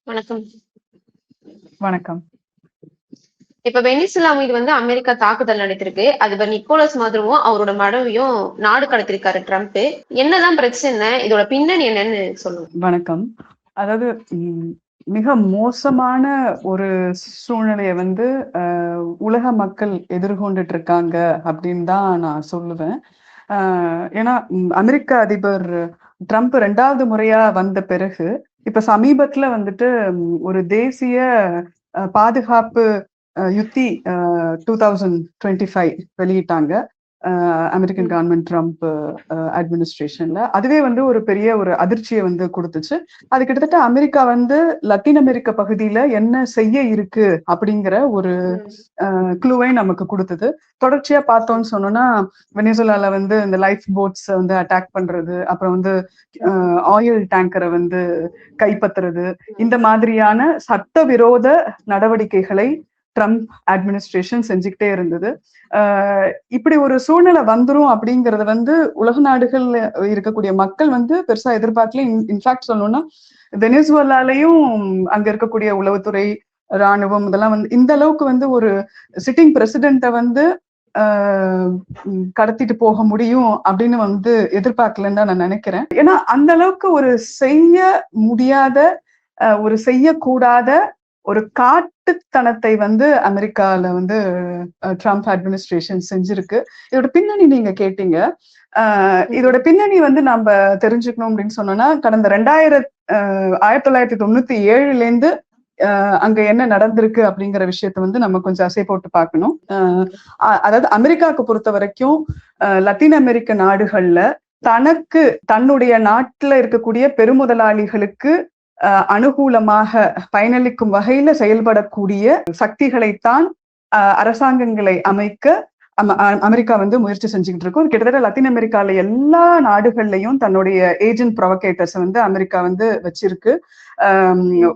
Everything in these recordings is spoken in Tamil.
வணக்கம். வணக்கம். இப்ப வெனிசுலா மீது அமெரிக்கா தாக்குதல் நடத்திருக்கு. அதிபர் நிக்கோலஸ் மதுரோவும், அவரோட மனைவியும் நாடு கடத்திருக்காரு ட்ரம்ப். என்னதான் பிரச்சனை? இதோட பின்னணி என்னன்னு சொல்லுங்க. வணக்கம். அதாவது மிக மோசமான ஒரு சூழ்நிலைய உலக மக்கள் எதிர்கொண்டுட்டு இருக்காங்க அப்படின்னு தான் நான் சொல்லுவேன். ஏன்னா அமெரிக்க அதிபர் ட்ரம்ப் 2வது முறையா வந்த பிறகு இப்ப சமீபத்துல ஒரு தேசிய பாதுகாப்பு யுத்தி 2025 வெளியிட்டாங்க. அமெரிக்கன் கவர்மெண்ட் ட்ரம்ப் அட்மினிஸ்ட்ரேஷன்ல. அதுவே ஒரு பெரிய ஒரு அதிர்ச்சியை கொடுத்துச்சு. அது கிட்டத்தட்ட அமெரிக்கா லத்தீன் அமெரிக்க பகுதியில என்ன செய்ய இருக்கு அப்படிங்கிற ஒரு க்ளூவை நமக்கு கொடுத்தது. தொடர்ச்சியா பார்த்தோம்னு சொன்னோம்னா, வெனிசுலால இந்த லைஃப் போட்ஸ் அட்டாக் பண்றது, அப்புறம் ஆயில் டேங்கரை கைப்பற்றுறது, இந்த மாதிரியான சட்டவிரோத நடவடிக்கைகளை ட்ரம்ப் அட்மினிஸ்ட்ரேஷன் செஞ்சுக்கிட்டே இருந்தது. இப்படி ஒரு சூழ்நிலை வந்துரும் அப்படிங்கறத உலக நாடுகள்ல இருக்கக்கூடிய மக்கள் பெருசா எதிர்பார்க்கல. இன்ஃபேக்ட் சொல்லணும்னா வெனிசுலாலையும் அங்க இருக்கக்கூடிய உளவுத்துறை, ராணுவம் இதெல்லாம் இந்த அளவுக்கு ஒரு சிட்டிங் பிரசிடென்ட்டை கடத்திட்டு போக முடியும் அப்படின்னு எதிர்பார்க்கலன்னு தான் நான் நினைக்கிறேன். ஏன்னா அந்த அளவுக்கு ஒரு செய்ய முடியாத, ஒரு செய்யக்கூடாத ஒரு காட்டுத்தனத்தை அமெரிக்கால ட்ரம்ப் அட்மினிஸ்ட்ரேஷன் செஞ்சிருக்கு. இதோட பின்னணி நீங்க கேட்டீங்க. இதோட பின்னணி நம்ம தெரிஞ்சுக்கணும் அப்படின்னு சொன்னோம்னா, கடந்த 1997 அங்க என்ன நடந்திருக்கு அப்படிங்கிற விஷயத்த நம்ம கொஞ்சம் அசை போட்டு பார்க்கணும். அதாவது அமெரிக்காவுக்கு பொறுத்த வரைக்கும் லத்தீன் அமெரிக்க நாடுகள்ல தன்னுடைய நாட்டுல இருக்கக்கூடிய பெருமுதலாளிகளுக்கு அனுகூலமாக பயனளிக்கும் வகையில செயல்படக்கூடிய சக்திகளைத்தான் அரசாங்கங்களை அமைக்க அமெரிக்கா முயற்சி செஞ்சுக்கிட்டு இருக்கும். கிட்டத்தட்ட லத்தீன் அமெரிக்கால எல்லா நாடுகள்லயும் தன்னுடைய ஏஜென்ட் ப்ரொவகேட்டர்ஸ் அமெரிக்கா வச்சிருக்கு.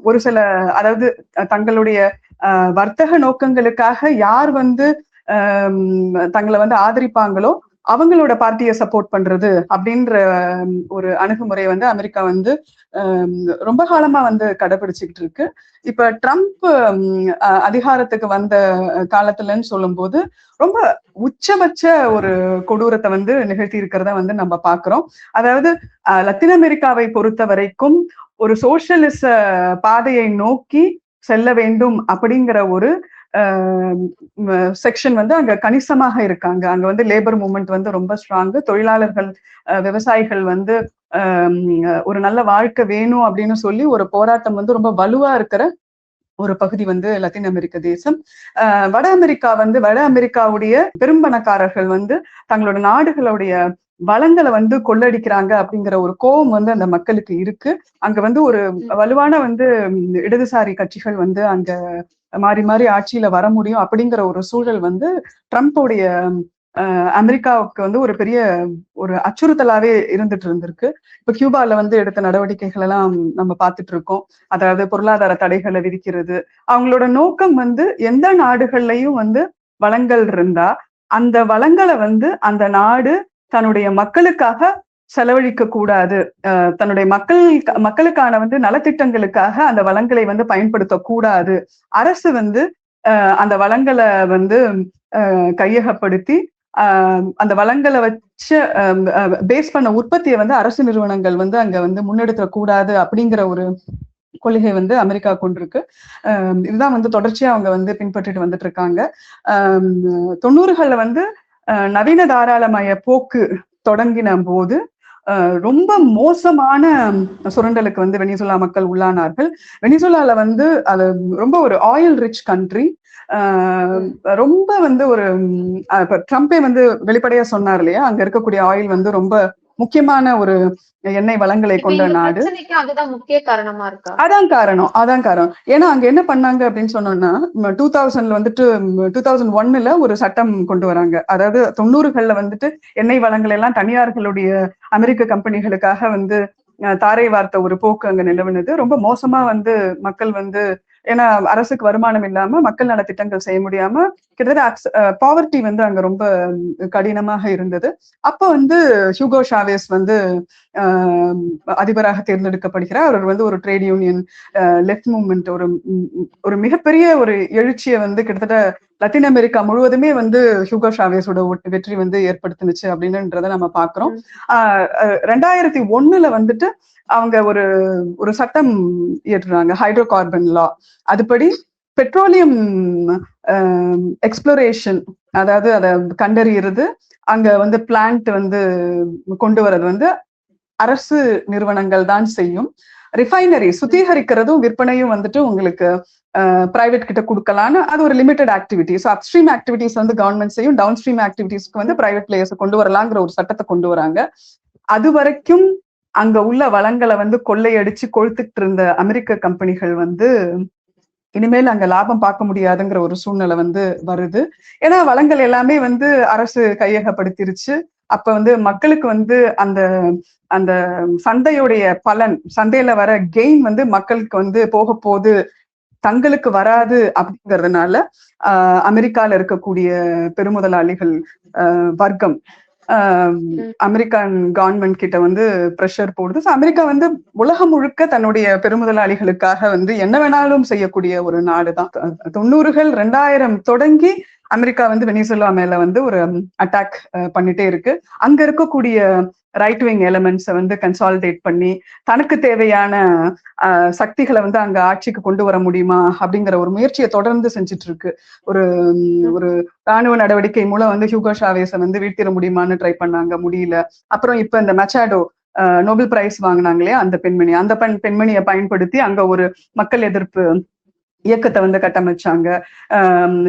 ஒரு சில, அதாவது தங்களுடைய வர்த்தக நோக்கங்களுக்காக யார் தங்களை ஆதரிப்பாங்களோ அவங்களோட பார்ட்டியை சப்போர்ட் பண்றது அப்படின்ற ஒரு அணுகுமுறை அமெரிக்கா ரொம்ப காலமா கடைபிடிச்சுக்கிட்டு இருக்கு. இப்ப ட்ரம்ப் அதிகாரத்துக்கு வந்த காலத்துலன்னு சொல்லும் போது ரொம்ப உச்சபட்ச ஒரு கொடூரத்தை நிகழ்த்தி இருக்கிறத நம்ம பாக்குறோம். அதாவது லத்தீன் அமெரிக்காவை பொறுத்த வரைக்கும் ஒரு சோசியலிச பாதையை நோக்கி செல்ல வேண்டும் அப்படிங்கிற ஒரு செக்ஷன் அங்க கணிசமாக இருக்காங்க. அங்க லேபர் மூவ்மெண்ட் ரொம்ப ஸ்ட்ராங். தொழிலாளர்கள், விவசாயிகள் ஒரு நல்ல வாழ்க்கை வேணும் அப்படின்னு சொல்லி ஒரு போராட்டம் ரொம்ப வலுவா இருக்கிற ஒரு பகுதி லத்தீன் அமெரிக்க தேசம். வட அமெரிக்கா வட அமெரிக்காவுடைய பெரும்பணக்காரர்கள் தங்களோட நாடுகளுடைய வளங்களை கொள்ளடிக்கிறாங்க அப்படிங்கிற ஒரு கோபம் அந்த மக்களுக்கு இருக்கு. அங்க ஒரு வலுவான இடதுசாரி கட்சிகள் அங்க மாறி மாறி ஆட்சியில வர முடியும் அப்படிங்கிற ஒரு சூழல் ட்ரம்ப்போடைய அமெரிக்காவுக்கு ஒரு பெரிய ஒரு அச்சுறுத்தலாவே இருந்துட்டு இருந்திருக்கு. இப்ப கியூபால எடுத்த நடவடிக்கைகள் எல்லாம் நம்ம பார்த்துட்டு இருக்கோம். அதாவது பொருளாதார தடைகளை விதிக்கிறது. அவங்களோட நோக்கம் எந்த நாடுகள்லயும் வளங்கள் இருந்தா அந்த வளங்களை அந்த நாடு தன்னுடைய மக்களுக்காக செலவழிக்க கூடாது, தன்னுடைய மக்களுக்கான நலத்திட்டங்களுக்காக அந்த வளங்களை பயன்படுத்த கூடாது. அரசு அந்த வளங்களை கையகப்படுத்தி அந்த வளங்களை வச்சு பேஸ் பண்ண உற்பத்தியை அரசு நிறுவனங்கள் அங்க முன்னெடுக்க கூடாது அப்படிங்கிற ஒரு கொள்கை அமெரிக்கா கொண்டிருக்கு. இதுதான் தொடர்ச்சியா அவங்க பின்பற்றிட்டு வந்துட்டு இருக்காங்க. 90கள்ல நவீன தாராளமய போக்கு தொடங்கின போது ரொம்ப மோசமான சுரண்டலுக்கு வெனிசுலா மக்கள் உள்ளானார்கள். வெனிசுலால அது ரொம்ப ஒரு ஆயில் ரிச் கண்ட்ரி. ரொம்ப ஒரு ட்ரம்பே வெளிப்படையா சொன்னார் இல்லையா, அங்க இருக்கக்கூடிய ஆயில் ரொம்ப முக்கியமான ஒரு எண்ணெய் வளங்களை கொண்ட நாடு. அதுதான் முக்கிய காரணமா இருக்கா? அதான் காரணம். ஏன்னா அங்க என்ன பண்ணாங்க அப்படின்னு சொன்னோம்னா, 2001ல ஒரு சட்டம் கொண்டு வராங்க. அதாவது 90கள்ல எண்ணெய் வளங்கள் எல்லாம் தனியார்களுடைய அமெரிக்க கம்பெனிகளுக்காக தாரை வார்த்த ஒரு போக்கு அங்க நிலவுனது. ரொம்ப மோசமா மக்கள் ஏன்னா அரசுக்கு வருமானம் இல்லாம மக்கள் நலத்திட்டங்கள் செய்ய முடியாம கிட்டத்தட்ட பாவர்ட்டி வந்து அங்க ரொம்ப கடினமாக இருந்தது. அப்ப வந்து ஹியூகோ ஷாவேஸ் வந்து அதிபராக தேர்ந்தெடுக்கப்படுகிறார். அவர் வந்து ஒரு ட்ரேட் யூனியன் லெஃப்ட் மூவ்மெண்ட் ஒரு மிகப்பெரிய ஒரு எழுச்சியை வந்து கிட்டத்தட்ட லத்தீன் அமெரிக்கா முழுவதுமே வந்து ஹியூகோ ஷாவேஸோட வெற்றி வந்து ஏற்படுத்துனுச்சு அப்படின்றத நம்ம பாக்குறோம். 2001 வந்துட்டு அவங்க ஒரு சட்டம் இயற்றுறாங்க, ஹைட்ரோ கார்பன் லா. அதுபடி பெட்ரோலியம் எக்ஸ்ப்ளோரேஷன், அதாவது அதை கண்டறியறது, அங்க வந்து பிளான்ட் வந்து கொண்டு வரது வந்து அரசு நிறுவனங்கள் தான் செய்யும். ரிஃபைனரி சுத்திகரிக்கிறதும் விற்பனையும் வந்துட்டு உங்களுக்கு பிரைவேட் கிட்ட கொடுக்கலான்னு அது ஒரு limited activity. So upstream activities வந்து கவர்மெண்ட் செய்யும், டவுன் ஸ்ட்ரீம் ஆக்டிவிட்டிஸ்க்கு வந்து பிரைவேட் பிளேயர்ஸ் கொண்டு வரலாங்கிற ஒரு சட்டத்தை கொண்டு வராங்க. அது வரைக்கும் அங்க உள்ள வளங்களை வந்து கொள்ளையடிச்சு கொழுத்துட்டு இருந்த அமெரிக்க கம்பெனிகள் வந்து இனிமேல் அங்க லாபம் பார்க்க முடியாதுங்கிற ஒரு சூழ்நிலை வந்து வருது. ஏன்னா வளங்கள் எல்லாமே வந்து அரசு கையகப்படுத்திருச்சு. அப்ப வந்து மக்களுக்கு வந்து அந்த அந்த சந்தையுடைய பலன், சந்தையில வர கெயின் வந்து மக்களுக்கு வந்து போக போது தங்களுக்கு வராது அப்படிங்கறதுனால அமெரிக்கால இருக்கக்கூடிய பெருமுதலாளிகள் வர்க்கம் அமெரிக்கன் கவர்மெண்ட் கிட்ட வந்து ப்ரெஷர் போடுது. அமெரிக்கா வந்து உலகம் முழுக்க தன்னுடைய பெருமுதலாளிகளுக்காக வந்து என்ன வேணாலும் செய்யக்கூடிய ஒரு நாடுதான். 90கள் 2000 தொடங்கி அமெரிக்கா வந்து வெனிசுலா மேல வந்து ஒரு அட்டாக் பண்ணிட்டே இருக்கு. அங்க இருக்கக்கூடிய ரைட் விங் எலிமெண்ட்ஸை வந்து கன்சாலிடேட் பண்ணி தனக்கு தேவையான சக்திகளை வந்து அங்க ஆட்சிக்கு கொண்டு வர முடியுமா அப்படிங்கிற ஒரு முயற்சியை தொடர்ந்து செஞ்சுட்டு இருக்கு. ஒரு ராணுவ நடவடிக்கை மூலம் வந்து ஹியூகோ ஷாவேஸை வந்து வீழ்த்திட முடியுமான்னு ட்ரை பண்ணாங்க, முடியல. அப்புறம் இப்ப இந்த மச்சாடோ நோபல் பிரைஸ் வாங்கினாங்களே அந்த பெண்மணி, அந்த பெண்மணியை பயன்படுத்தி அங்க ஒரு மக்கள் எதிர்ப்பு இயக்கத்தை வந்து கட்டமைச்சாங்க.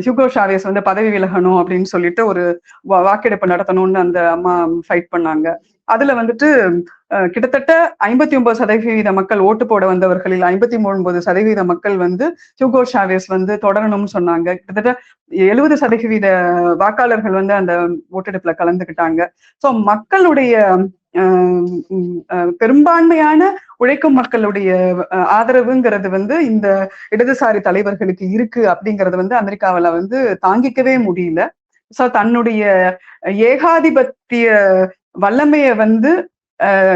ஹியூகோ ஷாவேஸ் வந்து பதவி விலகணும் அப்படின்னு சொல்லிட்டு ஒரு வாக்கெடுப்பு நடத்தணும்னு அந்த அம்மா ஃபைட் பண்ணாங்க. அதுல வந்துட்டு கிட்டத்தட்ட 59% மக்கள் ஓட்டு போட வந்தவர்களில் 59% மக்கள் வந்து ஹியூகோ ஷாவேஸ் வந்து தொடரணும்னு சொன்னாங்க. கிட்டத்தட்ட 70% வாக்காளர்கள் வந்து அந்த ஓட்டெடுப்புல கலந்துக்கிட்டாங்க. ஸோ மக்களுடைய பெரும்பான்மையான உழைக்கும் மக்களுடைய ஆதரவுங்கிறது வந்து இந்த இடதுசாரி தலைவர்களுக்கு இருக்கு அப்படிங்கறது வந்து அமெரிக்காவில வந்து தாங்கிக்கவே முடியல. சோ தன்னுடைய ஏகாதிபத்திய வல்லமைய வந்து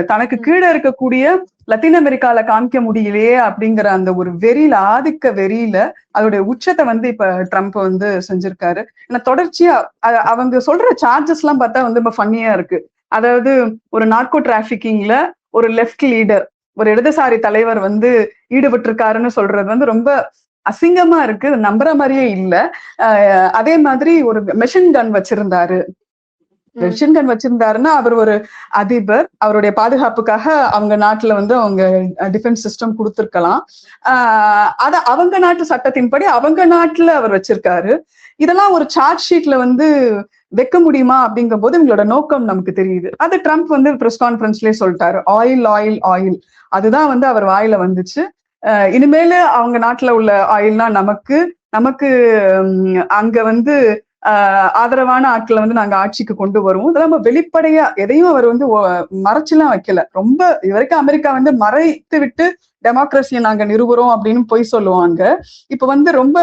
தனக்கு கீழே இருக்கக்கூடிய லத்தீன் அமெரிக்கால காமிக்க முடியலையே அப்படிங்கிற அந்த ஒரு வெறியில, ஆதிக்க வெறியில அதோடைய உச்சத்தை வந்து இப்ப ட்ரம்ப் வந்து செஞ்சிருக்காரு. ஏன்னா தொடர்ச்சியா அவங்க சொல்ற சார்ஜஸ் எல்லாம் பார்த்தா வந்து ரொம்ப ஃபன்னியா இருக்கு. அதாவது ஒரு நார்கோ டிராபிகிங்ல ஒரு லெஃப்ட் லீடர், ஒரு இடதுசாரி தலைவர் வந்து ஈடுபட்டு இருக்காருன்னு சொல்றது வந்து ரொம்ப அசிங்கமா இருக்கு, நம்புற மாதிரியே இல்ல. அதே மாதிரி ஒரு மெஷின் கன் வச்சிருந்தாரு. மெஷின் கன் வச்சிருந்தாருன்னா அவர் ஒரு அதிபர், அவருடைய பாதுகாப்புக்காக அவங்க நாட்டுல வந்து அவங்க டிஃபென்ஸ் சிஸ்டம் கொடுத்திருக்கலாம். அத அவங்க நாட்டு சட்டத்தின்படி அவங்க நாட்டுல அவர் வச்சிருக்காரு. இதெல்லாம் ஒரு சார்ஜ் ஷீட்ல வந்து வைக்க முடியுமா அப்படிங்கும் போது இவங்களோட நோக்கம் நமக்கு தெரியுது. அது ட்ரம்ப் வந்து பிரஸ் கான்ஃபரன்ஸ்லயே சொல்லிட்டாரு, ஆயில் ஆயில் ஆயில். அதுதான் வந்து அவர் வாயில வந்துச்சு. இனிமேல அவங்க நாட்டுல உள்ள ஆயில்னா நமக்கு நமக்கு அங்க வந்து ஆதரவான ஆட்களை வந்து நாங்க ஆட்சிக்கு கொண்டு வருவோம். இதெல்லாம் நம்ம வெளிப்படையா எதையும் அவர் வந்து மறைச்சுலாம் வைக்கல. ரொம்ப இதுவரைக்கும் அமெரிக்கா வந்து மறைத்து விட்டு டெமோக்ரஸியை நாங்க நிறுவுறோம் அப்படின்னு போய் சொல்லுவாங்க. இப்ப வந்து ரொம்ப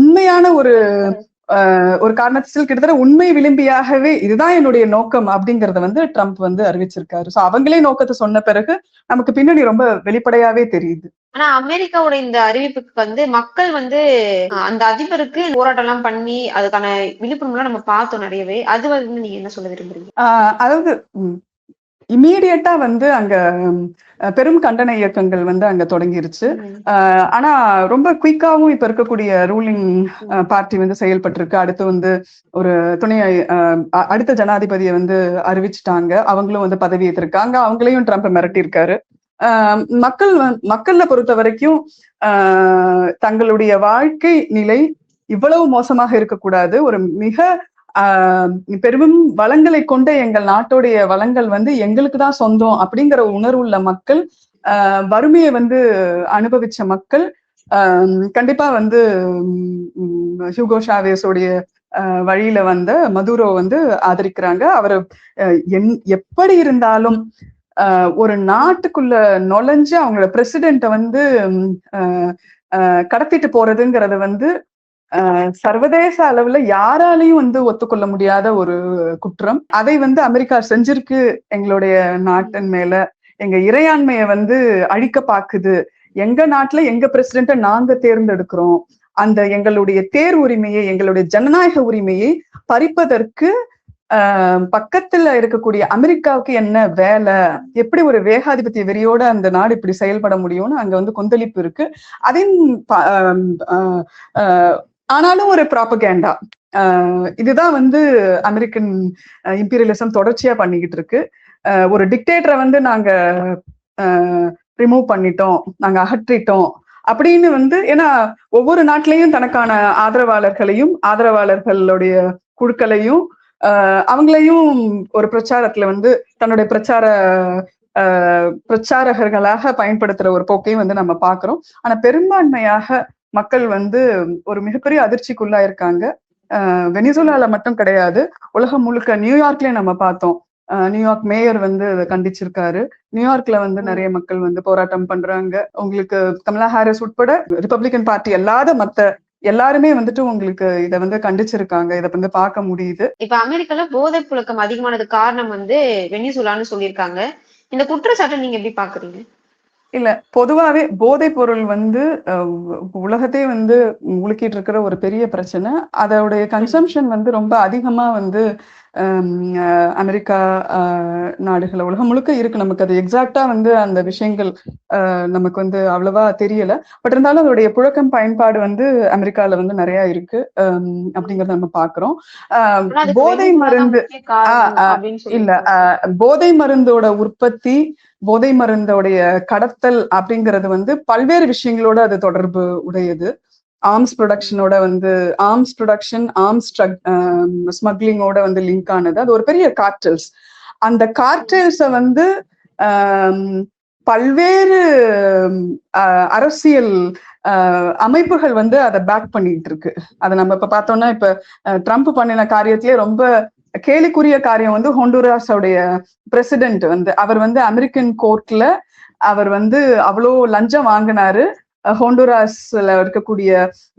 உண்மையான ஒரு காரணத்தில் கிட்டத்தட்ட உண்மை விளிம்பியாகவே இதுதான் என்னுடைய நோக்கம் அப்படிங்கறத வந்து ட்ரம்ப் வந்து அறிவிச்சிருக்காரு. சோ அவங்களே நோக்கத்தை சொன்ன பிறகு நமக்கு பின்னாடி ரொம்ப வெளிப்படையாவே தெரியுது. ஆனா அமெரிக்காவோட இந்த அறிவிப்புக்கு வந்து மக்கள் வந்து அந்த அதிபருக்கு போராட்டம் எல்லாம் பண்ணி அதுக்கான விழிப்புணர்வு எல்லாம் நம்ம பார்த்தோம் நிறையவே. அது வந்து நீங்க என்ன சொல்ல விரும்புறீங்க? அதாவது இம்மீடியட்டா வந்து அங்க பெரும் கண்டன இயக்கங்கள் வந்து அங்க தொடங்கிருச்சு. ஆனா ரொம்ப குயிக்காவும் இப்ப இருக்கக்கூடிய ரூலிங் பார்ட்டி வந்து செயல்பட்டிருக்கு. அடுத்து வந்து ஒரு அடுத்த ஜனாதிபதியை வந்து அறிவிச்சுட்டாங்க. அவங்களும் வந்து பதவி ஏற்றிருக்காங்க. அவங்களையும் ட்ரம்ப் மிரட்டியிருக்காரு. மக்கள்ல பொறுத்த வரைக்கும் தங்களுடைய வாழ்க்கை நிலை இவ்வளவு மோசமாக இருக்கக்கூடாது, ஒரு மிக பெரும் வளங்களை கொண்ட எங்கள் நாட்டுடைய வளங்கள் வந்து எங்களுக்கு தான் சொந்தம் அப்படிங்கிற உணர்வுள்ள மக்கள், வறுமையை வந்து அனுபவிச்ச மக்கள் கண்டிப்பா வந்து ஹியூகோ ஷாவேஸோடைய வழியில வந்த மதுரோ வந்து ஆதரிக்கிறாங்க. அவர் எப்படி இருந்தாலும் ஒரு நாட்டுக்குள்ள நுழைஞ்சு அவங்களோட பிரசிடென்ட்டை வந்து கடத்திட்டு போறதுங்கிறது வந்து சர்வதேச அளவுல யாராலையும் வந்து ஒத்துக்கொள்ள முடியாத ஒரு குற்றம். அதை வந்து அமெரிக்கா செஞ்சிருக்கு எங்களுடைய நாட்டின் மேல. எங்க இறையாண்மைய வந்து அழிக்க பாக்குது. எங்க நாட்டுல எங்க பிரசிடென்ட நாங்க தேர்ந்தெடுக்கிறோம். அந்த எங்களுடைய தேர் உரிமையை, எங்களுடைய ஜனநாயக உரிமையை பறிப்பதற்கு பக்கத்துல இருக்கக்கூடிய அமெரிக்காவுக்கு என்ன வேலை, எப்படி ஒரு வேகாதிபத்திய வெறியோட அந்த நாடு இப்படி செயல்பட முடியும்னு அங்க வந்து கொந்தளிப்பு இருக்கு. அதையும் ஆனாலும் ஒரு ப்ராபகேண்டா. இதுதான் வந்து அமெரிக்கன் இம்பீரியலிசம் தொடர்ச்சியா பண்ணிக்கிட்டு இருக்கு. ஒரு டிக்டேட்டரை வந்து நாங்க ரிமூவ் பண்ணிட்டோம், நாங்க அகற்றிட்டோம் அப்படின்னு வந்து, ஏன்னா ஒவ்வொரு நாட்டிலையும் தனக்கான ஆதரவாளர்களையும் ஆதரவாளர்களுடைய குழுக்களையும் அவங்களையும் ஒரு பிரச்சாரத்துல வந்து தன்னுடைய பிரச்சாரகர்களாக பயன்படுத்துற ஒரு போக்கையும் வந்து நம்ம பாக்குறோம். ஆனா பெரும்பான்மையாக மக்கள் வந்து ஒரு மிகப்பெரிய அதிர்ச்சிக்குள்ளா இருக்காங்க. வெனிசுலால மட்டும் கிடையாது, உலகம் முழுக்க. நியூயார்க்லயும் நம்ம பார்த்தோம். நியூயார்க் மேயர் வந்து அதை கண்டிச்சிருக்காரு. நியூயார்க்ல வந்து நிறைய மக்கள் வந்து போராட்டம் பண்றாங்க. உங்களுக்கு கமலா ஹாரிஸ் உட்பட ரிபப்ளிகன் பார்ட்டி அல்லாத மத்த எல்லாருமே வந்துட்டு உங்களுக்கு இதை வந்து கண்டிச்சிருக்காங்க. இதை வந்து பார்க்க முடியுது. இப்ப அமெரிக்கால போதை புழக்கம் அதிகமானது காரணம் வந்து வெனிசுலான்னு சொல்லியிருக்காங்க. இந்த குற்றச்சாட்டை நீங்க எப்படி பாக்குறீங்க? இல்ல, பொதுவாவே போதைப் பொருள் வந்து உலகத்தையே வந்து முழுக்கிட்டு இருக்கிற ஒரு பெரிய பிரச்சனை. அதோடைய கன்சம்ஷன் வந்து ரொம்ப அதிகமா வந்து அமெரிக்கா நாடுகள் உலகம் முழுக்க இருக்கு. நமக்கு அது எக்ஸாக்டா வந்து அந்த விஷயங்கள் நமக்கு வந்து அவ்வளவா தெரியல. பட் இருந்தாலும் அதோடைய புழக்கம் பயன்பாடு வந்து அமெரிக்கால வந்து நிறைய இருக்கு அப்படிங்கறத நம்ம பாக்குறோம். போதை மருந்து இல்ல, போதை மருந்தோட உற்பத்தி, போதை மருந்தோடைய கடத்தல் அப்படிங்கிறது வந்து பல்வேறு விஷயங்களோட அது தொடர்பு உடையது. ஆர்ம்ஸ் ப்ரொடக்ஷனோட வந்து ஆர்ம்ஸ் ப்ரொடக்ஷன், ஆர்ம்ஸ் ஸ்மக்லிங்கோட வந்து லிங்க் ஆனது. அது ஒரு பெரிய கார்டல்ஸ். அந்த கார்டல்ஸை வந்து பல்வேறு அரசியல் அமைப்புகள் வந்து அதை பேக் பண்ணிட்டு இருக்கு. அதை நம்ம இப்ப பார்த்தோம்னா, இப்ப ட்ரம்ப் பண்ணின காரியத்திலேயே ரொம்ப கேலிக்குரிய காரியம் வந்து ஹோண்டுராஸோடைய பிரசிடென்ட் வந்து, அவர் வந்து அமெரிக்கன் கோர்ட்ல அவர் வந்து அவ்வளோ லஞ்சம் வாங்கினாரு. ஹோண்டுராஸ்ல இருக்கக்கூடிய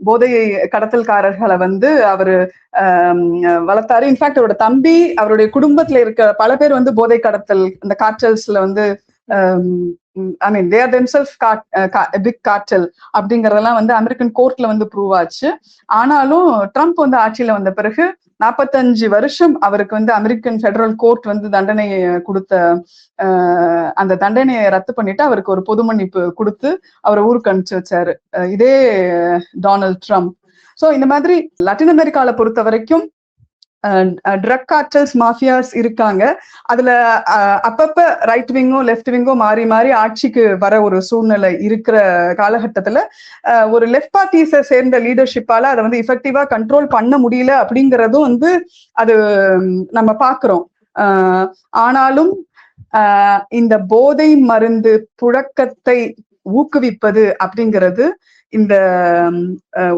போதை கடத்தல்காரர்களை வந்து அவரு வளர்த்தாரு. இன்ஃபேக்ட் அவரோட தம்பி, அவருடைய குடும்பத்துல இருக்க பல பேர் வந்து போதை கடத்தல் அந்த கார்டல்ஸ்ல வந்து ஐ மீன் தே ஆர் தெம்செல்ஃப் பிக் கார்டல் அப்படிங்கறதெல்லாம் வந்து அமெரிக்கன் கோர்ட்ல வந்து ப்ரூவ் ஆச்சு. ஆனாலும் ட்ரம்ப் வந்து ஆட்சியில வந்த பிறகு 45 வருஷம் அவருக்கு வந்து அமெரிக்கன் ஃபெடரல் கோர்ட் வந்து தண்டனையை கொடுத்த அந்த தண்டனையை ரத்து பண்ணிட்டு அவருக்கு ஒரு பொது மன்னிப்பு கொடுத்து அவரை ஊருக்கு அனுப்பிச்சு வச்சாரு இதே டொனால்ட் ட்ரம்ப். ஸோ இந்த மாதிரி லட்டின் அமெரிக்கால பொறுத்த வரைக்கும் ட்ரக் கார்டல்ஸ், மாஃபியாஸ் இருக்காங்க. அதுல அப்பப்ப ரைட் விங்கோ லெஃப்ட் விங்கோ மாறி மாறி ஆட்சிக்கு வர ஒரு சூழ்நிலை இருக்கிற காலகட்டத்துல ஒரு லெஃப்ட் பார்ட்டிஸை சேர்ந்த லீடர்ஷிப்பால அதை வந்து எஃபெக்டிவா கண்ட்ரோல் பண்ண முடியல அப்படிங்கிறதும் வந்து அது நம்ம பாக்குறோம். ஆனாலும் இந்த போதை மருந்து புழக்கத்தை ஊக்குவிப்பது அப்படிங்கிறது இந்த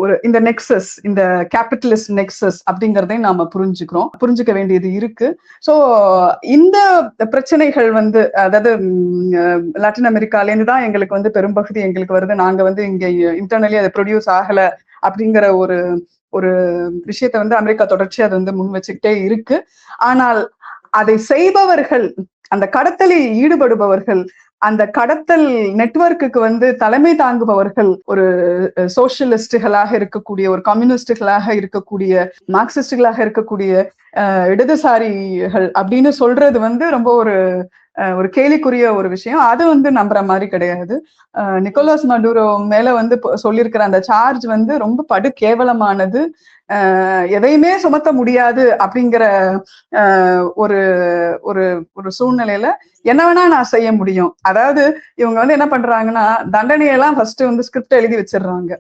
ஒரு இந்த நெக்ஸஸ், இந்த கேபிட்டலிஸ்ட் நெக்ஸஸ் அப்படிங்கிறதையும் நாம புரிஞ்சுக்க வேண்டியது இருக்கு. ஸோ இந்த பிரச்சனைகள் வந்து, அதாவது லாட்டின் அமெரிக்காலேருந்து தான் எங்களுக்கு வந்து பெரும்பகுதி எங்களுக்கு வருது. நாங்க வந்து இங்க இன்டர்னலி அதை ப்ரொடியூஸ் ஆகல அப்படிங்கிற ஒரு விஷயத்த வந்து அமெரிக்கா தொடர்ச்சி அதை வந்து முன் வச்சுக்கிட்டே இருக்கு. ஆனால் அதை செய்பவர்கள், அந்த கடத்தலில் ஈடுபடுபவர்கள், அந்த கடத்தல் நெட்வொர்க்குக்கு வந்து தலைமை தாங்குபவர்கள் ஒரு சோசியலிஸ்டுகளாக இருக்கக்கூடிய, ஒரு கம்யூனிஸ்டுகளாக இருக்கக்கூடிய, மார்க்சிஸ்டுகளாக இருக்கக்கூடிய இடதுசாரிகள் அப்படின்னு சொல்றது வந்து ரொம்ப ஒரு கேலிக்குரிய ஒரு விஷயம். அது வந்து நம்புற மாதிரி கிடையாது. நிக்கோலஸ் மடுரோ மேல வந்து சொல்லியிருக்கிற அந்த சார்ஜ் வந்து ரொம்ப படு கேவலமானது. எதையுமே சுமத்த முடியாது அப்படிங்கிற ஒரு ஒரு ஒரு சூழ்நிலையில என்ன வேணா நான் செய்ய முடியும். அதாவது இவங்க வந்து என்ன பண்றாங்கன்னா, தண்டனையெல்லாம் ஃபர்ஸ்ட் வந்து ஸ்கிரிப்ட் எழுதி வச்சிடுறாங்க.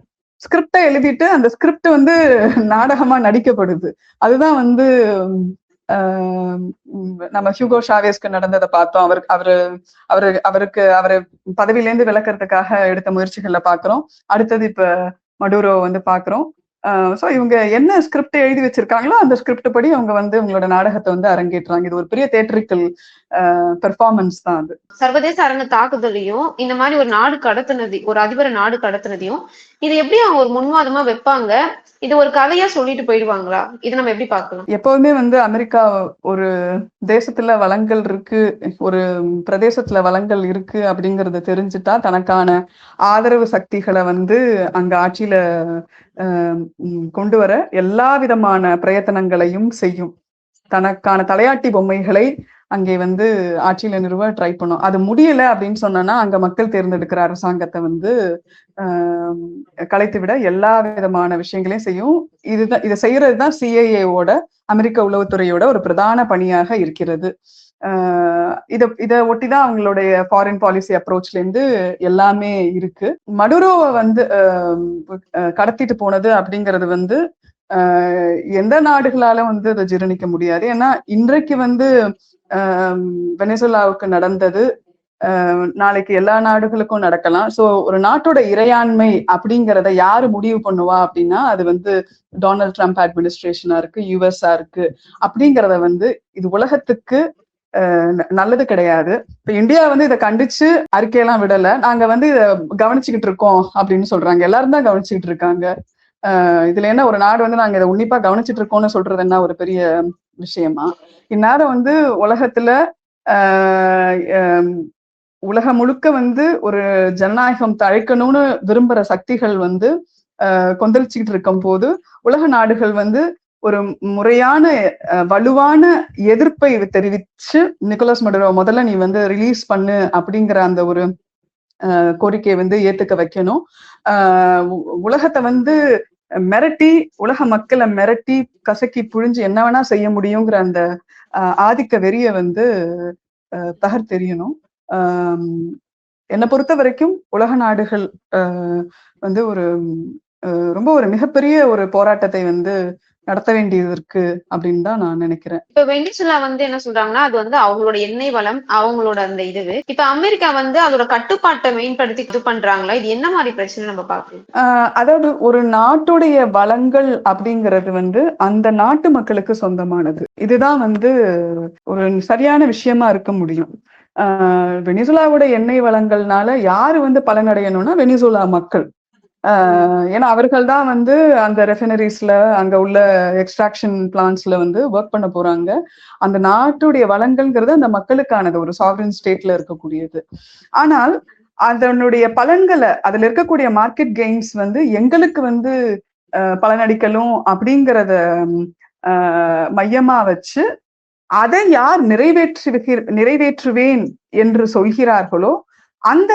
ஸ்கிரிப்டை எழுதிட்டு அந்த ஸ்கிரிப்ட் வந்து நாடகமா நடிக்கப்படுது. அதுதான் வந்து நம்ம ஹியூகோ ஷாவேஸ்க்கு நடந்ததை பார்த்தோம். அவருக்கு அவரை பதவியிலேருந்து விலக்கிறதுக்காக எடுத்த முயற்சிகள்ல பாக்குறோம். அடுத்தது இப்ப மடுரோ வந்து பாக்குறோம். சோ இவங்க என்ன ஸ்கிரிப்ட் எழுதி வச்சிருக்காங்களோ அந்த ஸ்கிரிப்ட் படி அவங்க வந்து இவங்களோட நாடகத்தை வந்து அரங்கேற்றுறாங்க. இது ஒரு பெரிய தியேட்டரிக்கல் பெர்ஃபார்மன்ஸ் தான் அது. சர்வதேச அரங்க தாக்குதலையும் இந்த மாதிரி ஒரு நாடு கடத்தினது, ஒரு அதிபரை நாடு கடத்தினதையும் இது எப்படி அவங்க ஒரு முன்வாதமா வைப்பாங்க? இது ஒரு கதையா சொல்லிட்டு போயிடுவாங்களா? இதை நம்ம எப்படி பார்க்கலாம்? எப்போதுமே வந்து அமெரிக்கா ஒரு தேசத்துல வளங்கள் இருக்கு, ஒரு பிரதேசத்துல வளங்கள் இருக்கு அப்படிங்கறத தெரிஞ்சுட்டா தனக்கான ஆதரவு சக்திகளை வந்து அங்க ஆட்சியில கொண்டு வர எல்லா விதமான பிரயத்தனங்களையும் செய்யும். தனக்கான தலையாட்டி பொம்மைகளை அங்கே வந்து ஆட்சியில நிறுவ ட்ரை பண்ணும். அது முடியல அப்படின்னு சொன்னா அங்க மக்கள் தேர்ந்தெடுக்கிற அரசாங்கத்தை வந்து கலைத்து விட எல்லா விதமான விஷயங்களையும் செய்யும். இதை செய்யறதுதான் சிஐஏவோட, அமெரிக்க உளவுத்துறையோட ஒரு பிரதான பணியாக இருக்கிறது. இதை ஒட்டிதான் அவங்களுடைய ஃபாரின் பாலிசி அப்ரோச்ல இருந்து எல்லாமே இருக்கு. மடுரோவை வந்து கடத்திட்டு போனது அப்படிங்கிறது வந்து எந்த நாடுகளால வந்து அதை ஜீரணிக்க முடியாது. ஏன்னா இன்றைக்கு வந்து வெனிசுலாவுக்கு நடந்தது நாளைக்கு எல்லா நாடுகளுக்கும் நடக்கலாம். சோ ஒரு நாட்டோட இறையாண்மை அப்படிங்கிறத யாரு முடிவு பண்ணுவா அப்படின்னா அது வந்து டொனால்ட் ட்ரம்ப் அட்மினிஸ்ட்ரேஷனா இருக்கு, யுஎஸ்ஆ இருக்கு. அப்படிங்கிறத வந்து இது உலகத்துக்கு நல்லது கிடையாது. இப்ப இந்தியா வந்து இதை கண்டிச்சு அறிக்கையெல்லாம் விடல, நாங்க வந்து இதை கவனிச்சுக்கிட்டு இருக்கோம் அப்படின்னு சொல்றாங்க. எல்லாரும் தான் கவனிச்சுக்கிட்டு இருக்காங்க. இதுல என்ன ஒரு நாடு வந்து நாங்க இதை உன்னிப்பா கவனிச்சுட்டு இருக்கோம்னு சொல்றது என்ன ஒரு பெரிய விஷயமா? இந்நேரம் வந்து உலகத்துல உலகம் முழுக்க வந்து ஒரு ஜனநாயகம் தழைக்கணும்னு விரும்புற சக்திகள் வந்து கொந்தளிச்சுக்கிட்டு இருக்கும் போது உலக நாடுகள் வந்து ஒரு முறையான வலுவான எதிர்ப்பை தெரிவிச்சு நிக்கோலஸ் மடுரோ முதல்ல நீ வந்து ரிலீஸ் பண்ணு அப்படிங்கிற அந்த ஒரு கோரிக்கையை வந்து ஏத்துக்க வைக்கணும். உலகத்தை வந்து மிரட்டி, உலக மக்களை மிரட்டி கசக்கி புழிஞ்சு என்ன வேணா செய்ய முடியுங்கிற அந்த ஆதிக்க வெறிய வந்து தகர்த்தெறியணும். என்னை பொறுத்த வரைக்கும் உலக நாடுகள் வந்து ஒரு ரொம்ப ஒரு மிகப்பெரிய ஒரு போராட்டத்தை வந்து நடத்த வேண்டியது இருக்கு அப்படின்னு தான் நான் நினைக்கிறேன். இப்ப வெனிசுலா வந்து என்ன சொல்றாங்கன்னா அது வந்து அவங்களோட எண்ணெய் வளம், அவங்களோட அந்த இது. இப்ப அமெரிக்கா வந்து அதோட கட்டுப்பாட்டை மேம்படுத்தி இது பண்றாங்களா? இது என்ன மாதிரி பிரச்சனை நம்ம பார்க்கணும்? அதாவது ஒரு நாட்டுடைய வளங்கள் அப்படிங்கிறது வந்து அந்த நாட்டு மக்களுக்கு சொந்தமானது. இதுதான் வந்து ஒரு சரியான விஷயமா இருக்க முடியும். வெனிசுலாவோட எண்ணெய் வளங்கள்னால யாரு வந்து பலனடையணும்னா வெனிசுலா மக்கள். ஏன்னா அவர்கள் தான் வந்து அந்த ரெஃபைனரிஸ்ல அங்க உள்ள எக்ஸ்ட்ராக்ஷன் பிளான்ஸ்ல வந்து ஒர்க் பண்ண போறாங்க. அந்த நாட்டுடைய வளங்கள்ங்கிறது அந்த மக்களுக்கானது, ஒரு சாவரன் ஸ்டேட்ல இருக்கக்கூடியது. ஆனால் அதனுடைய பலன்களை, அதுல இருக்கக்கூடிய மார்க்கெட் கெயின்ஸ் வந்து எங்களுக்கு வந்து பலனடிக்கலும் அப்படிங்கிறத மையமா வச்சு அதை யார் நிறைவேற்றுவேன் என்று சொல்கிறார்களோ அந்த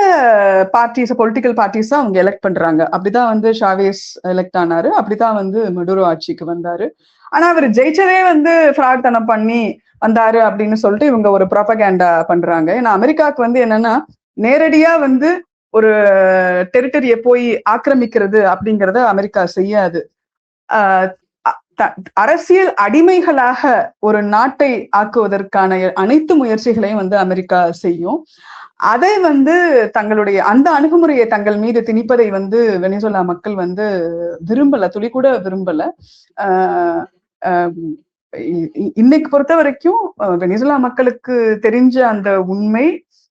பார்ட்டிஸ், பொலிட்டிக்கல் பார்ட்டிஸ் அவங்க எலெக்ட் பண்றாங்க. அப்படிதான் வந்து ஷாவேஸ் எலெக்ட் ஆனாரு, அப்படிதான் வந்து மடுரோ ஆட்சிக்கு வந்தாரு. ஆனா அவர் ஜெயிச்சதே வந்து ஃப்ராட் தனம் பண்ணி வந்தாரு அப்படின்னு சொல்லிட்டு இவங்க ஒரு ப்ராபகேண்டா பண்றாங்க. ஏன்னா அமெரிக்காவுக்கு வந்து என்னன்னா நேரடியா வந்து ஒரு டெரிட்டரியை போய் ஆக்கிரமிக்கிறது அப்படிங்கறத அமெரிக்கா செய்யாது. அரசியல் அடிமைகளாக ஒரு நாட்டை ஆக்குவதற்கான அனைத்து முயற்சிகளையும் வந்து அமெரிக்கா செய்யும். அதை வந்து தங்களுடைய அந்த அணுகுமுறையை தங்கள் மீது திணிப்பதை வந்து வெனிசுலா மக்கள் வந்து விரும்பல, துளி கூட விரும்பல. இன்னைக்கு பொறுத்த வரைக்கும் வெனிசுலா மக்களுக்கு தெரிஞ்ச அந்த உண்மை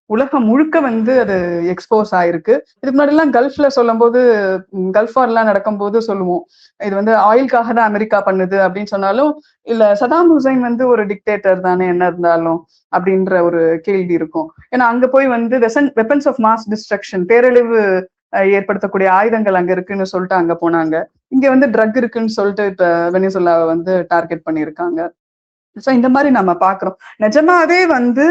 உலகம் முழுக்க வந்து அது எக்ஸ்போஸ் ஆயிருக்கு. இதுக்கு முன்னாடி எல்லாம் கல்ஃப்ல சொல்லும் போது, கல்ஃப் வார் எல்லாம் நடக்கும் போது சொல்லுவோம் இது வந்து ஆயிலுக்காக தான் அமெரிக்கா பண்ணுது அப்படின்னு சொன்னாலும், இல்ல சதாம் ஹுசைன் வந்து ஒரு டிக்டேட்டர் தானே என்ன இருந்தாலும் அப்படின்ற ஒரு கேள்வி இருக்கும். ஏன்னா அங்க போய் வந்து வெப்பன்ஸ் ஆஃப் மாஸ் டிஸ்ட்ரக்ஷன், பேரழிவு ஏற்படுத்தக்கூடிய ஆயுதங்கள் அங்க இருக்குன்னு சொல்லிட்டு அங்க போனாங்க. இங்க வந்து ட்ரக் இருக்குன்னு சொல்லிட்டு இப்ப வெனிசுலாவை வந்து டார்கெட் பண்ணியிருக்காங்க. ஸோ இந்த மாதிரி நம்ம பாக்குறோம். நிஜமாவே வந்து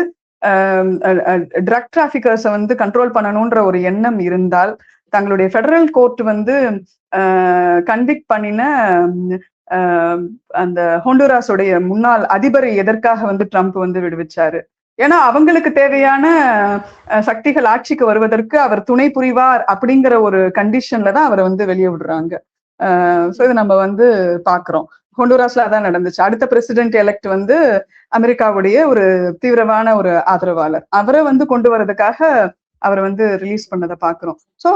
ட்ரக் டிராபிகர்ஸை வந்து கண்ட்ரோல் பண்ணணும்ன்ற ஒரு எண்ணம் இருந்தால் தங்களுடைய ஃபெடரல் கோர்ட் வந்து கன்விக்ட் பண்ணின அந்த ஹோண்டுராஸோடைய முன்னாள் அதிபரை எதற்காக வந்து ட்ரம்ப் வந்து விடுவிச்சாரு? ஏன்னா அவங்களுக்கு தேவையான சக்திகள் ஆட்சிக்கு வருவதற்கு அவர் துணை புரிவார் அப்படிங்கிற ஒரு கண்டிஷன்ல தான் அவரை வந்து வெளியே விடுறாங்க. ஸோ இதை நம்ம வந்து பாக்குறோம். ஹோண்டுராஸ்ல அதான் நடந்துச்சு. அடுத்த பிரசிடென்ட் எலெக்ட் வந்து அமெரிக்காவுடைய ஒரு தீவிரமான ஒரு ஆதரவாளர். அவரை வந்து கொண்டு வர்றதுக்காக அவரை வந்து ரிலீஸ் பண்ணதை பாக்குறோம். ஸோ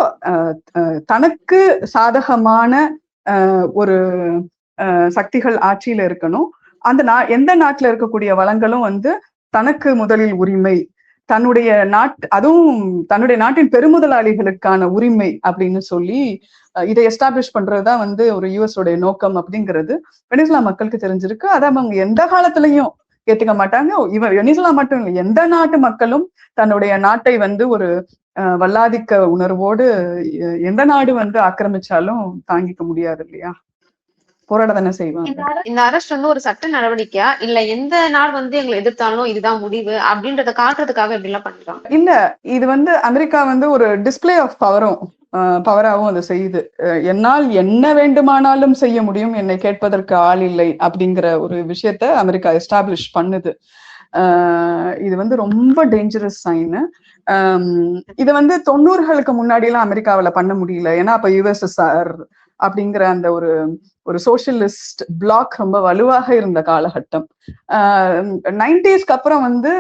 தனக்கு சாதகமான ஒரு சக்திகள் ஆட்சியில இருக்கணும். அந்த எந்த நாட்டுல இருக்கக்கூடிய வளங்களும் வந்து தனக்கு முதலில் உரிமை, தன்னுடைய அதுவும் தன்னுடைய நாட்டின் பெருமுதலாளிகளுக்கான உரிமை அப்படின்னு சொல்லி இதை எஸ்டாப்ளிஷ் பண்றதுதான் வந்து ஒரு யுஎஸ் உடைய நோக்கம் அப்படிங்கிறது வெனிசுலா மக்களுக்கு தெரிஞ்சிருக்கு. அதை அவங்க எந்த காலத்திலையும் ஏத்துக்க மாட்டாங்க. வெனிசுலா மட்டும் இல்லை, எந்த நாட்டு மக்களும் தன்னுடைய நாட்டை வந்து ஒரு வல்லாதிக்க உணர்வோடு எந்த நாடு வந்து ஆக்கிரமிச்சாலும் தாங்கிக்க முடியாது இல்லையா, போராட தானே செய்வாங்க. இந்த அரெஸ்ட் வந்து ஒரு சட்ட நடவடிக்கையா இல்ல எந்த நாடு வந்து எங்களை எதிர்த்தாலும் இதுதான் முடிவு அப்படின்றத காட்டுறதுக்காக எப்படி எல்லாம் பண்றாங்க? இல்ல, இது வந்து அமெரிக்கா வந்து ஒரு டிஸ்பிளே ஆஃப் பவராகவும் அதை செய்யுது. என்னால் என்ன வேண்டுமானாலும் செய்ய முடியும், என்னை கேட்பதற்கு ஆள் இல்லை அப்படிங்கிற ஒரு விஷயத்த அமெரிக்கா எஸ்டாப்ளிஷ் பண்ணுது. இது வந்து ரொம்ப டேஞ்சரஸ் சைனு. இதை வந்து 90களுக்கு முன்னாடி எல்லாம் அமெரிக்காவில பண்ண முடியல. ஏன்னா அப்ப யுஎஸ்எஸ்ஆர் அப்படிங்கிற அந்த ஒரு சோசியலிஸ்ட் பிளாக் ரொம்ப வலுவாக இருந்த காலகட்டம். 90ஸ்க்கு அப்புறம் வந்து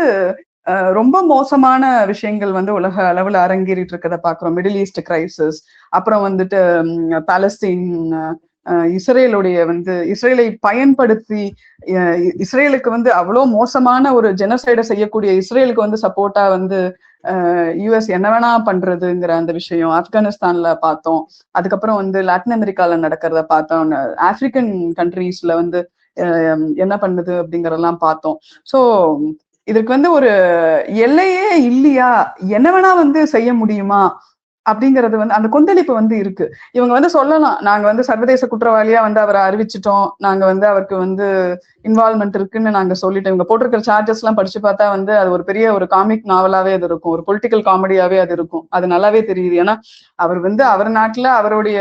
ரொம்ப மோசமான விஷயங்கள் வந்து உலக அளவுல அரங்கேறிட்டு இருக்கிறத பாக்குறோம். மிடில் ஈஸ்ட் கிரைசிஸ், அப்புறம் வந்துட்டு பாலஸ்தீன், இஸ்ரேலை பயன்படுத்தி இஸ்ரேலுக்கு வந்து அவ்வளோ மோசமான ஒரு ஜெனசைடை செய்யக்கூடிய இஸ்ரேலுக்கு வந்து சப்போர்ட்டா வந்து யுஎஸ் என்ன வேணா பண்றதுங்கிற அந்த விஷயம் ஆப்கானிஸ்தான்ல பார்த்தோம். அதுக்கப்புறம் வந்து லாட்டின் அமெரிக்கால நடக்கிறத பார்த்தோம். ஆப்பிரிக்கன் கண்ட்ரீஸ்ல வந்து என்ன பண்ணுது அப்படிங்கறதெல்லாம் பார்த்தோம். ஸோ இதற்கு வந்து ஒரு எல்லையே இல்லையா, என்ன வேணா வந்து செய்ய முடியுமா அப்படிங்கிறது வந்து அந்த கொந்தளிப்பு வந்து இருக்கு. இவங்க வந்து சொல்லலாம், நாங்க வந்து சர்வதேச குற்றவாளியா வந்து அவரை அறிவிச்சிட்டோம், நாங்க வந்து அவருக்கு வந்து இன்வால்மெண்ட் இருக்குன்னு நாங்க சொல்லிட்டோம். இவங்க போட்டிருக்கிற சார்ஜஸ் எல்லாம் படிச்சு பார்த்தா வந்து அது ஒரு பெரிய ஒரு காமிக் நாவலாவே அது இருக்கும், ஒரு பொலிட்டிக்கல் காமெடியாவே அது இருக்கும். அது நல்லாவே தெரியுது. ஏன்னா அவர் வந்து அவர் நாட்டுல அவருடைய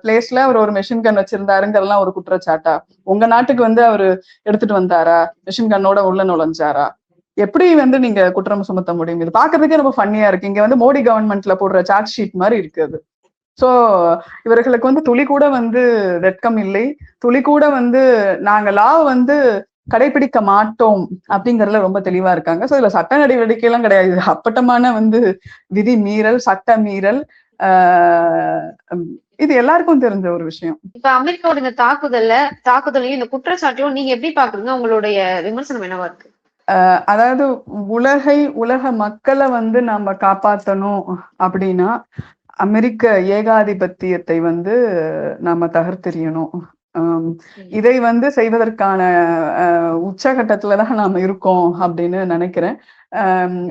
பிளேஸ்ல அவர் ஒரு மெஷின் கன் வச்சிருந்தாருங்கிறதெல்லாம் ஒரு குற்றச்சாட்டா? உங்க நாட்டுக்கு வந்து அவரு எடுத்துட்டு வந்தாரா, மெஷின் கன்னோட உள்ள நுழைஞ்சாரா? எப்படி வந்து நீங்க குற்றம் சுமத்த முடியும்? இது பாக்குறதுக்கே ரொம்ப ஃபன்னியா இருக்கு. இங்க வந்து மோடி கவர்மெண்ட்ல போடுற சார்ஜ் ஷீட் மாதிரி இருக்குது. சோ இவர்களுக்கு வந்து துளி கூட வந்து வெட்கம் இல்லை, துளி கூட வந்து நாங்க லா வந்து கடைபிடிக்க மாட்டோம் அப்படிங்கறதுல ரொம்ப தெளிவா இருக்காங்க. சோ இதுல சட்ட நடவடிக்கை எல்லாம் கிடையாது, அப்பட்டமான வந்து விதி மீறல், சட்ட மீறல். இது எல்லாருக்கும் தெரிஞ்ச ஒரு விஷயம். இப்ப அமெரிக்காவோட இந்த தாக்குதலையும் இந்த குற்றச்சாட்டையும் நீங்க எப்படி பாக்குறீங்க? உங்களுடைய விமர்சனம் என்னவா இருக்கு? அதாவது உலக மக்களை வந்து நாம காப்பாற்றணும் அப்படின்னா அமெரிக்க ஏகாதிபத்தியத்தை வந்து நாம தகர்த்தெறியணும். இதை வந்து செய்வதற்கான உச்சகட்டத்துலதான் நாம இருக்கோம் அப்படின்னு நினைக்கிறேன்.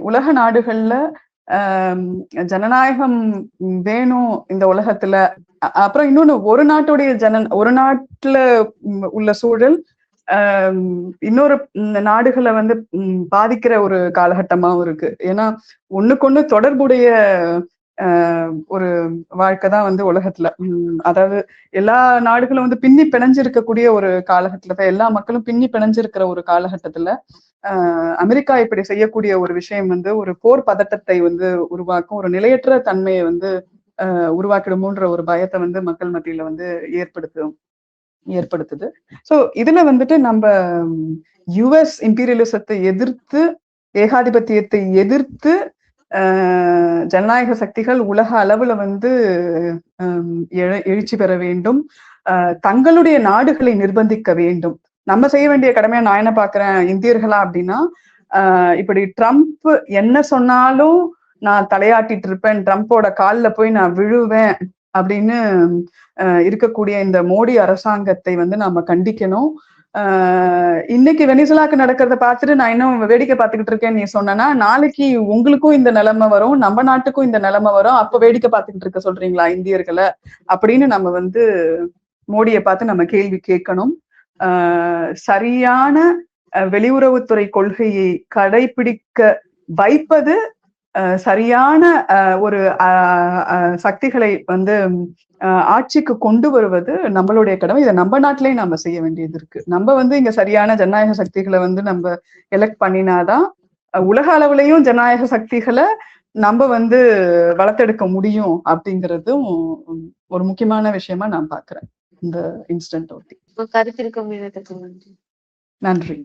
உலக நாடுகள்ல ஜனநாயகம் வேணும் இந்த உலகத்துல. அப்புறம் இன்னொன்னு, ஒரு நாட்டுல உள்ள சூழல் இன்னொரு நாடுகளை வந்து பாதிக்கிற ஒரு காலகட்டமாவும் இருக்கு. ஏன்னா ஒண்ணுக்கொண்ணு தொடர்புடைய ஒரு வாழ்க்கைதான் வந்து உலகத்துல. அதாவது எல்லா நாடுகளும் வந்து பின்னி பிணைஞ்சிருக்கக்கூடிய ஒரு காலகட்டத்துல, எல்லா மக்களும் பின்னி பிணைஞ்சிருக்கிற ஒரு காலகட்டத்துல அமெரிக்கா இப்படி செய்யக்கூடிய ஒரு விஷயம் வந்து ஒரு போர் பதட்டத்தை வந்து உருவாக்கும், ஒரு நிலையற்ற தன்மையை வந்து உருவாக்கிடுமோன்ற ஒரு பயத்தை வந்து மக்கள் மத்தியில வந்து ஏற்படுத்துது. சோ இதுல வந்துட்டு நம்ம யுஎஸ் இம்பீரியலிசத்தை எதிர்த்து, ஏகாதிபத்தியத்தை எதிர்த்து ஜனநாயக சக்திகள் உலக அளவுல வந்து எழுச்சி பெற வேண்டும், தங்களுடைய நாடுகளை நிர்பந்திக்க வேண்டும். நம்ம செய்ய வேண்டிய கடமையா நான் என்ன பாக்குறேன், இந்தியர்களா அப்படின்னா, இப்படி ட்ரம்ப் என்ன சொன்னாலும் நான் தலையாட்டிட்டு இருப்பேன், ட்ரம்ப்போட காலில் போய் நான் விழுவேன் அப்படின்னு இருக்கக்கூடிய இந்த மோடி அரசாங்கத்தை வந்து நாம கண்டிக்கணும். இன்னைக்கு வெனிசுலாக்கு நடக்கிறத பார்த்துட்டு நான் இன்னும் வேடிக்கை பார்த்துக்கிட்டு இருக்கேன் நீ சொன்னா, நாளைக்கு உங்களுக்கும் இந்த நிலைமை வரும், நம்ம நாட்டுக்கும் இந்த நிலைமை வரும், அப்ப வேடிக்கை பார்த்துக்கிட்டு இருக்க சொல்றீங்களா இந்தியர்களை அப்படின்னு நம்ம வந்து மோடியை பார்த்து நம்ம கேள்வி கேட்கணும். சரியான வெளியுறவுத்துறை கொள்கையை கடைபிடிக்க வைப்பது, சரியான ஒரு சக்திகளை வந்து ஆட்சிக்கு கொண்டு வருவது நம்மளுடைய கடமை. இதை நம்ம நாட்டிலேயே நாம செய்ய வேண்டியது இருக்கு. நம்ம வந்து இங்க சரியான ஜனநாயக சக்திகளை வந்து நம்ம எலெக்ட் பண்ணினாதான் உலக அளவுலயும் ஜனநாயக சக்திகளை நம்ம வந்து வளர்த்தெடுக்க முடியும் அப்படிங்கிறதும் ஒரு முக்கியமான விஷயமா நான் பாக்குறேன் இந்த இன்சிடென்ட் ஒட்டி. கருத்திருக்கும். நன்றி. நன்றி.